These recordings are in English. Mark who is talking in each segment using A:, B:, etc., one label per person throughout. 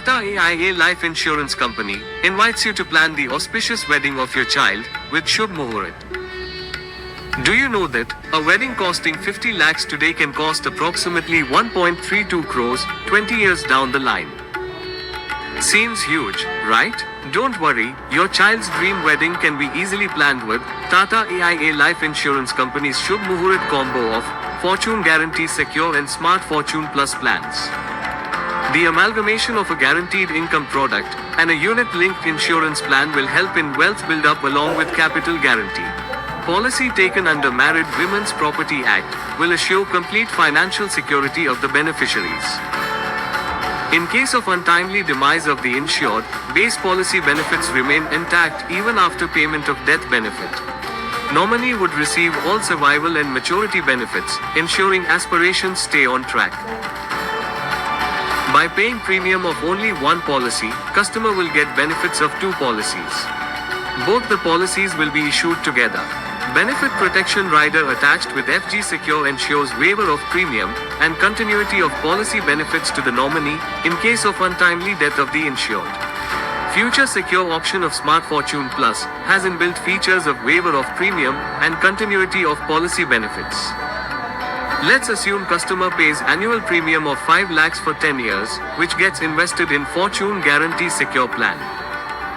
A: Tata AIA Life Insurance Company invites you to plan the auspicious wedding of your child with Shubh Muhurat. Do you know that a wedding costing 50 lakhs today can cost approximately 1.32 crores 20 years down the line? Seems huge, right? Don't worry, your child's dream wedding can be easily planned with Tata AIA Life Insurance Company's Shubh Muhurat combo of Fortune Guarantee Secure and Smart Fortune Plus plans. The amalgamation of a guaranteed income product and a unit-linked insurance plan will help in wealth build-up along with capital guarantee. Policy taken under Married Women's Property Act will assure complete financial security of the beneficiaries. In case of untimely demise of the insured, base policy benefits remain intact even after payment of death benefit. Nominee would receive all survival and maturity benefits, ensuring aspirations stay on track. By paying premium of only one policy, customer will get benefits of two policies. Both the policies will be issued together. Benefit protection rider attached with FG Secure ensures waiver of premium and continuity of policy benefits to the nominee in case of untimely death of the insured. Future Secure option of Smart Fortune Plus has inbuilt features of waiver of premium and continuity of policy benefits. Let's assume customer pays annual premium of 5 lakhs for 10 years, which gets invested in Fortune Guarantee Secure plan.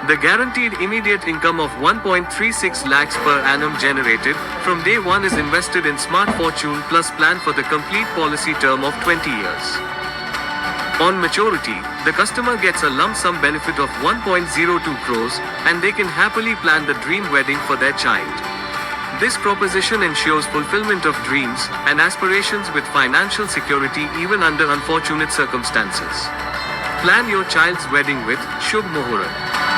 A: The guaranteed immediate income of 1.36 lakhs per annum generated from day one is invested in Smart Fortune Plus plan for the complete policy term of 20 years. On maturity, the customer gets a lump sum benefit of 1.02 crores and they can happily plan the dream wedding for their child. This proposition ensures fulfillment of dreams and aspirations with financial security even under unfortunate circumstances. Plan your child's wedding with Shubh Muhurat.